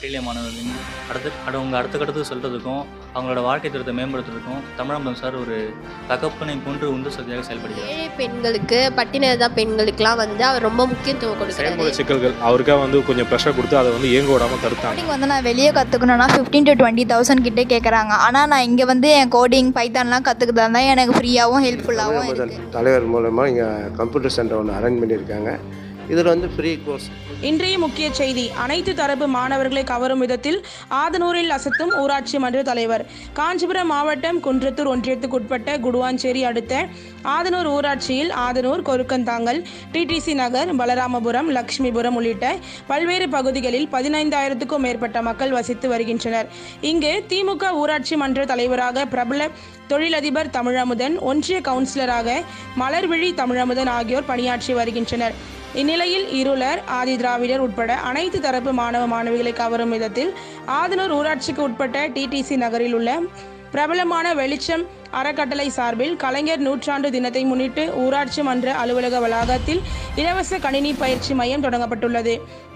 பட்டியலிய மாணவர்களின் அடுத்த கட்டத்துக்கு சொல்கிறதுக்கும் அவங்களோட வாழ்க்கை தரத்தை மேம்படுத்துறதுக்கும் தமிழம்பலம் சார் ஒரு தகப்பனை போன்று உந்து சக்தியாக செயல்படுகிறார். ஏழை பெண்களுக்கு பட்டினதா பெண்களுக்குலாம் வந்து அவர் ரொம்ப முக்கியத்துவம் கொடுக்குறாரு. செயல்முறை சிக்கல்கள் அவருக்காக வந்து கொஞ்சம் ப்ரெஷர் கொடுத்து அதை வந்து இயங்க விடாமல் தடுத்தாங்க. வந்து நான் வெளியே கற்றுக்கணுன்னா 15,000 to 20,000 கிட்டே கேட்குறாங்க. ஆனால் நான் இங்கே வந்து என் கோடிங் பைத்தான்லாம் கற்றுக்கிட்டா தான் எனக்கு ஃப்ரீயாகவும் ஹெல்ப்ஃபுல்லாகவும் இருக்குது. தலைவர் மூலமாக இங்கே கம்ப்யூட்டர் சென்டர் ஒன்று அரேஞ்ச் பண்ணியிருக்காங்க. இதில் வந்து ஃப்ரீ கோர்ஸ். இன்றைய முக்கிய செய்தி. அனைத்து தரப்பு மாணவர்களை கவரும் விதத்தில் ஆதனூரில் அசத்தும் ஊராட்சி மன்ற தலைவர். காஞ்சிபுரம் மாவட்டம் குன்றத்தூர் ஒன்றியத்துக்குட்பட்ட குடுவாஞ்சேரி அடுத்த ஆதனூர் ஊராட்சியில் ஆதனூர், கொருக்கந்தாங்கல், டிடிசி நகர், பலராமபுரம், லட்சுமிபுரம் உள்ளிட்ட பல்வேறு பகுதிகளில் 15,000க்கும் மேற்பட்ட மக்கள் வசித்து வருகின்றனர். இங்கு திமுக ஊராட்சி மன்ற தலைவராக பிரபல தொழிலதிபர் தமிழமுதன், ஒன்றிய கவுன்சிலராக மலர்விழி தமிழமுதன் ஆகியோர் பணியாற்றி வருகின்றனர். இந்நிலையில் இருளர், ஆதி திராவிடர் உட்பட அனைத்து தரப்பு மாணவ மாணவிகளை கவரும் விதத்தில் ஆதனூர் ஊராட்சிக்கு உட்பட்ட டிடிசி நகரில் உள்ள பிரபலமான வெளிச்சம் அறக்கட்டளை சார்பில் கலைஞர் நூற்றாண்டு தினத்தை முன்னிட்டு ஊராட்சி மன்ற அலுவலக வளாகத்தில் இலவச கணினி பயிற்சி மையம் தொடங்கப்பட்டுள்ளது.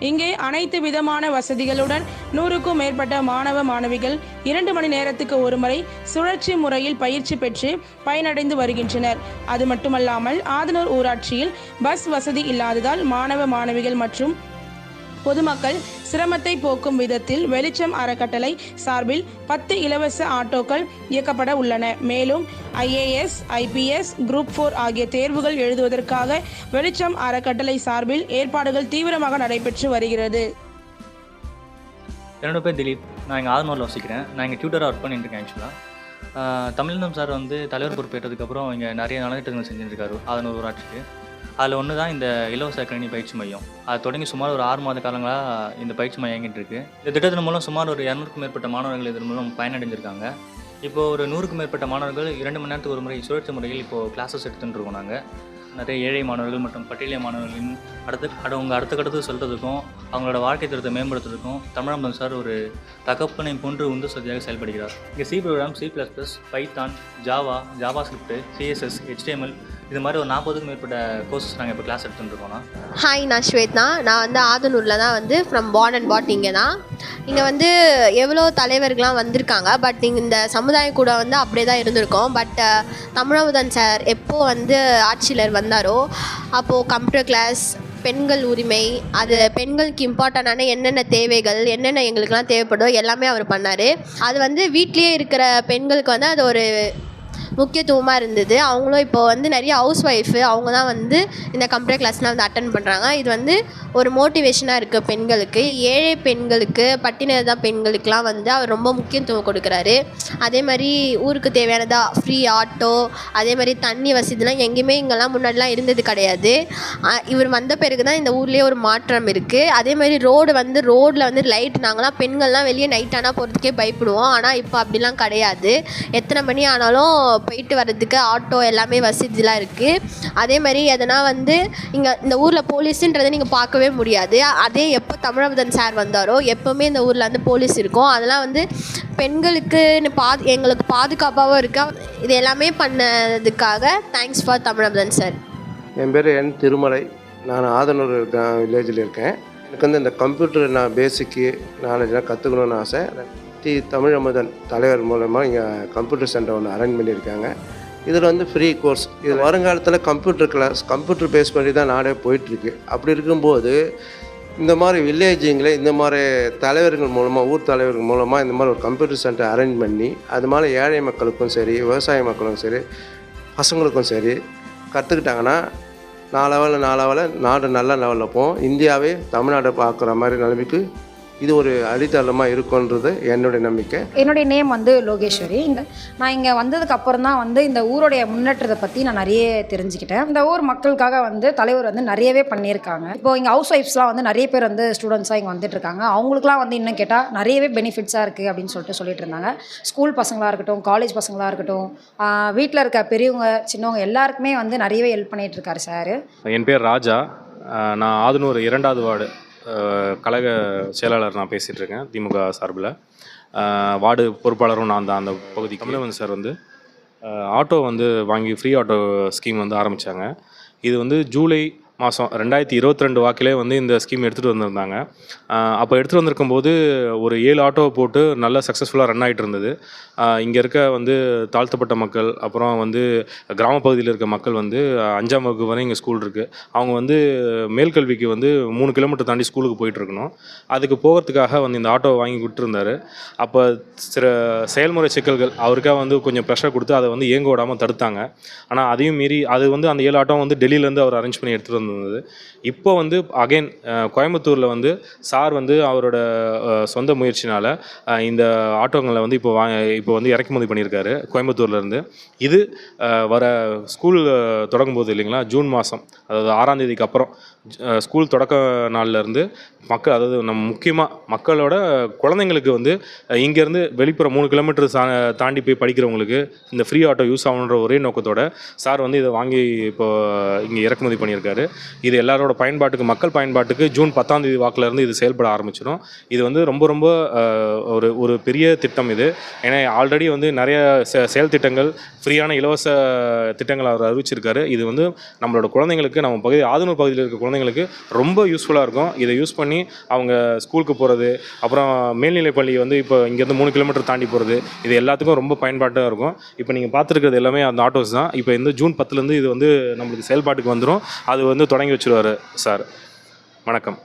இங்கே அனைத்து விதமான வசதிகளுடன் 100க்கும் மேற்பட்ட மாணவ மாணவிகள் 2 மணி நேரத்துக்கு ஒருமுறை சுழற்சி முறையில் பயிற்சி பெற்று பயனடைந்து வருகின்றனர். அது மட்டுமல்லாமல் ஆதனூர் ஊராட்சியில் பஸ் வசதி இல்லாததால் மாணவ மாணவிகள் மற்றும் பொதுமக்கள் சிரமத்தை போக்கும் விதத்தில் வெளிச்சம் அறக்கட்டளை சார்பில் 10 இலவச ஆட்டோக்கள் இயக்கப்பட உள்ளன. மேலும் IAS, IPS, Group 4 ஆகிய தேர்வுகள் எழுதுவதற்காக வெளிச்சம் அறக்கட்டளை சார்பில் ஏற்பாடுகள் தீவிரமாக நடைபெற்று வருகிறது. என்னோட பேர் திலீப். நான் இங்கே ஆதனூரில் வசிக்கிறேன். நான் இங்கே டியூட்டராக ஒர்க் பண்ணிட்டு இருக்கேன். ஆக்சுவலாக தமிழகம் சார் வந்து தலைவர் பொறுப்பேற்றதுக்கப்புறம் இங்கே நிறைய நலத்திட்டங்கள் செஞ்சுருக்காரு ஆதனூர் ஊராட்சிக்கு. அதில் ஒன்று தான் இந்த இலவச கணினி பயிற்சி மையம். அது தொடங்கி சுமார் ஒரு 6 மாத காலங்களாக இந்த பயிற்சி மையம் இயங்கிட்டு இருக்கு. இந்த திட்டத்தின் மூலம் சுமார் ஒரு 200க்கும் மேற்பட்ட மாணவர்கள் இதன் மூலம் பயனடைஞ்சிருக்காங்க. இப்போது ஒரு 100க்கும் மேற்பட்ட மாணவர்கள் 2 மணி நேரத்துக்கு ஒரு முறை சுழற்சி முறையில் இப்போது கிளாஸஸ் எடுத்துகிட்டு இருக்கோம். நாங்கள் நிறைய ஏழை மாணவர்கள் மற்றும் பட்டியலிய மாணவர்களின் அடுத்த கட்டத்துக்கு சொல்கிறதுக்கும் அவங்களோட வாழ்க்கை தரத்தை மேம்படுத்துறதுக்கும் தமிழம்பலம் சார் ஒரு தகப்பனை போன்று உந்து சக்தியாக செயல்படுகிறார். இங்கே C program, C++, Python, JavaScript, CSS, HTML இது மாதிரி ஒரு 40க்கும் மேற்பட்ட கோர்சஸ் நாங்கள் இப்போ கிளாஸ் எடுத்துகிட்டு இருக்கோம்னா. ஹாய், நான் ஸ்வேதா. நான் வந்து ஆதனூரில் தான் வந்து ஃப்ரம் பார்ன் அண்ட் பாட் இங்கே தான். இங்கே வந்து எவ்வளோ தலைவர்கள்லாம் வந்திருக்காங்க. பட் இந்த சமுதாயம் கூட வந்து அப்படியே தான் இருந்திருக்கோம். பட் தமிழமுதன் சார் எப்போது வந்து ஆட்சியில் வந்தாரோ அப்போது கம்ப்யூட்டர் கிளாஸ், பெண்கள் உரிமை, அது பெண்களுக்கு இம்பார்ட்டண்டான என்னென்ன தேவைகள், என்னென்ன எங்களுக்கெல்லாம் தேவைப்படுதோ எல்லாமே அவர் பண்ணார். அது வந்து வீட்லேயே இருக்கிற பெண்களுக்கு வந்து அது ஒரு முக்கியத்துவமாக இருந்தது. அவங்களும் இப்போ வந்து நிறைய ஹவுஸ் ஒய்ஃபு அவங்க தான் வந்து இந்த கம்ப்யூட்டர் கிளாஸ்லாம் வந்து அட்டன் பண்ணுறாங்க. இது வந்து ஒரு மோட்டிவேஷனாக இருக்குது பெண்களுக்கு. ஏழை பெண்களுக்கு, பட்டினதா பெண்களுக்கெலாம் வந்து அவர் ரொம்ப முக்கியத்துவம் கொடுக்குறாரு. அதே மாதிரி ஊருக்கு தேவையானதாக ஃப்ரீ ஆட்டோ, அதே மாதிரி தண்ணி வசதிலாம் எங்கேயுமே இங்கெல்லாம் முன்னாடிலாம் இருந்தது கிடையாது. இவர் வந்த பிறகு தான் இந்த ஊர்லேயே ஒரு மாற்றம் இருக்குது. அதே மாதிரி ரோடில் வந்து லைட், நாங்களாம் பெண்கள்லாம் வெளியே நைட் ஆனால் போகிறதுக்கே பயப்படுவோம். ஆனால் இப்போ அப்படிலாம் கிடையாது. எத்தனை மணி ஆனாலும் போயிட்டு வர்றதுக்கு ஆட்டோ எல்லாமே வசதிலாம் இருக்குது. அதே மாதிரி எதனா வந்து இங்கே இந்த ஊரில் போலீஸுன்றதை நீங்கள் பார்க்கவே முடியாது. அதே எப்போ தமிழமுதன் சார் வந்தாரோ எப்போவுமே இந்த ஊரில் வந்து போலீஸ் இருக்கும். அதெல்லாம் வந்து பெண்களுக்கு எங்களுக்கு பாதுகாப்பாகவும் இருக்கா. இது எல்லாமே பண்ணதுக்காக தேங்க்ஸ் ஃபார் தமிழமுதன் சார். என் பேர் N. திருமலை. நான் ஆதனூர் வில்லேஜில் இருக்கேன். எனக்கு வந்து இந்த கம்ப்யூட்டர் பேசிக்கு நாலேஜெலாம் கற்றுக்கணுன்னு ஆசை. தமிழமுதன் தலைவர் மூலமாக இங்கே கம்ப்யூட்டர் சென்டர் ஒன்று அரேஞ்ச் பண்ணியிருக்காங்க. இதில் வந்து ஃப்ரீ கோர்ஸ். இது வருங்காலத்தில் கம்ப்யூட்டர் பேஸ் பண்ணி தான் நாடே போயிட்டுருக்கு. அப்படி இருக்கும்போது இந்த மாதிரி வில்லேஜிங்கில் இந்த மாதிரி தலைவர்கள் மூலமாக, ஊர் தலைவர்கள் மூலமாக இந்த மாதிரி ஒரு கம்ப்யூட்டர் சென்டர் அரேஞ்ச் பண்ணி அது மாதிரி ஏழை மக்களுக்கும் சரி, விவசாய மக்களுக்கும் சரி, பசங்களுக்கும் சரி கற்றுக்கிட்டாங்கன்னா நாளவல நாடு நல்ல லெவலில் போகும். இந்தியாவே தமிழ்நாட்டை பார்க்குற மாதிரி நிலைமைக்கு இது ஒரு அடித்தளமாக இருக்குன்றது என்னுடைய நம்பிக்கை. என்னுடைய நேம் வந்து லோகேஸ்வரி. நான் இங்கே வந்ததுக்கு அப்புறம் தான் வந்து இந்த ஊருடைய முன்னேற்றத்தை பற்றி நான் நிறைய தெரிஞ்சுக்கிட்டேன். இந்த ஊர் மக்களுக்காக வந்து தலைவர் வந்து நிறையவே பண்ணியிருக்காங்க. இப்போ இங்கே ஹவுஸ் ஒய்ஃப்ஸ்லாம் வந்து நிறைய பேர் வந்து ஸ்டூடெண்ட்ஸாக இங்கே வந்துட்டு இருக்காங்க. அவங்களுக்குலாம் வந்து இன்னும் கேட்டால் நிறையவே பெனிஃபிட்ஸாக இருக்குது அப்படின்னு சொல்லிட்டு இருந்தாங்க. ஸ்கூல் பசங்களாக இருக்கட்டும், காலேஜ் பசங்களாக இருக்கட்டும், வீட்டில் இருக்க பெரியவங்க சின்னவங்க எல்லாருக்குமே வந்து நிறையவே ஹெல்ப் பண்ணிகிட்டு இருக்காரு சார். என் பேர் ராஜா. நான் ஆதனூர் 2வது வார்டு கழக செயலாளர் நான் பேசிகிட்டு இருக்கேன் திமுக சார்பில். வார்டு பொறுப்பாளரும் நான் தான் அந்த பகுதி. தமிழமுதன் சார் வந்து ஆட்டோ வந்து வாங்கி ஃப்ரீ ஆட்டோ ஸ்கீம் வந்து ஆரம்பித்தாங்க. இது வந்து ஜூலை மாதம் 2022 வாக்கிலே வந்து இந்த ஸ்கீம் எடுத்துகிட்டு வந்திருந்தாங்க. அப்போ எடுத்துகிட்டு வந்திருக்கும்போது ஒரு 7 ஆட்டோவை போட்டு நல்லா சக்ஸஸ்ஃபுல்லாக ரன் ஆகிட்டு இருந்தது. இங்கே இருக்க வந்து தாழ்த்தப்பட்ட மக்கள், அப்புறம் வந்து கிராமப்பகுதியில் இருக்க மக்கள் வந்து 5ஆம் வகுப்பு வரை இங்கே ஸ்கூல் இருக்குது. அவங்க வந்து மேல்கல்விக்கு வந்து 3 கிலோமீட்டர் தாண்டி ஸ்கூலுக்கு போயிட்டுருக்கணும். அதுக்கு போகிறதுக்காக வந்து இந்த ஆட்டோவை வாங்கி கொடுத்துருந்தாரு. அப்போ சில செயல்முறை சிக்கல்கள் அவருக்காக வந்து கொஞ்சம் ப்ரெஷர் கொடுத்து அதை வந்து இயங்க விடாமல் தடுத்தாங்க. ஆனால் அதையும் மீறி அது வந்து அந்த 7 ஆட்டோ வந்து டெல்லியிலேருந்து அவர் அரேஞ்ச் பண்ணி எடுத்துகிட்டு வந்திருந்தது. இப்போ வந்து அகைன் கோயம்புத்தூரில் வந்து சார் வந்து அவரோட சொந்த முயற்சினால் இந்த ஆட்டோங்களை வந்து இப்போ வந்து இறக்குமதி பண்ணியிருக்காரு கோயம்புத்தூர்லேருந்து. இது வர ஸ்கூல் தொடங்கும்போது இல்லைங்களா, ஜூன் மாதம், அதாவது 6ஆம் தேதிக்கு அப்புறம் ஸ்கூல் தொடக்க நாள்லேருந்து மக்கள், அதாவது நம்ம முக்கியமாக மக்களோட குழந்தைங்களுக்கு வந்து இங்கேருந்து வெளிப்புற 3 கிலோமீட்டர் தாண்டி போய் படிக்கிறவங்களுக்கு இந்த ஃப்ரீ ஆட்டோ யூஸ் ஆகணுன்ற ஒரே நோக்கத்தோட சார் வந்து இதை வாங்கி இப்போ இங்கே இறக்குமதி பண்ணியிருக்காரு. இது எல்லாரோட பயன்பாட்டுக்கு, மக்கள் பயன்பாட்டுக்கு ஜூன் 10ஆம் தேதி வாக்கிலேருந்து இது செயல்பட ஆரம்பிச்சிடும். இது வந்து ரொம்ப ரொம்ப ஒரு பெரிய திட்டம் இது. ஏன்னா ஆல்ரெடி வந்து நிறைய செயல் திட்டங்கள், ஃப்ரீயான இலவச திட்டங்கள் அவர் அறிவிச்சிருக்காரு. இது வந்து நம்மளோட குழந்தைங்களுக்கு, நம்ம பகுதி ஆதனூர் பகுதியில் இருக்க குழந்தைங்களுக்கு ரொம்ப யூஸ்ஃபுல்லாக இருக்கும். இதை யூஸ் பண்ணி அவங்க ஸ்கூலுக்கு போகிறது, அப்புறம் மேல்நிலைப் பள்ளி வந்து இப்போ இங்கேருந்து 3 கிலோமீட்டர் தாண்டி போகிறது, இது எல்லாத்துக்கும் ரொம்ப பயன்பாட்டாக இருக்கும். இப்போ நீங்கள் பார்த்துருக்கிறது எல்லாமே அந்த ஆட்டோஸ் தான். இப்போ இந்த ஜூன் 10லேருந்து இது வந்து நம்மளுக்கு செயல்பாட்டுக்கு வந்துடும். அது வந்து தொடங்கி வச்சுருவார் சார். வணக்கம்.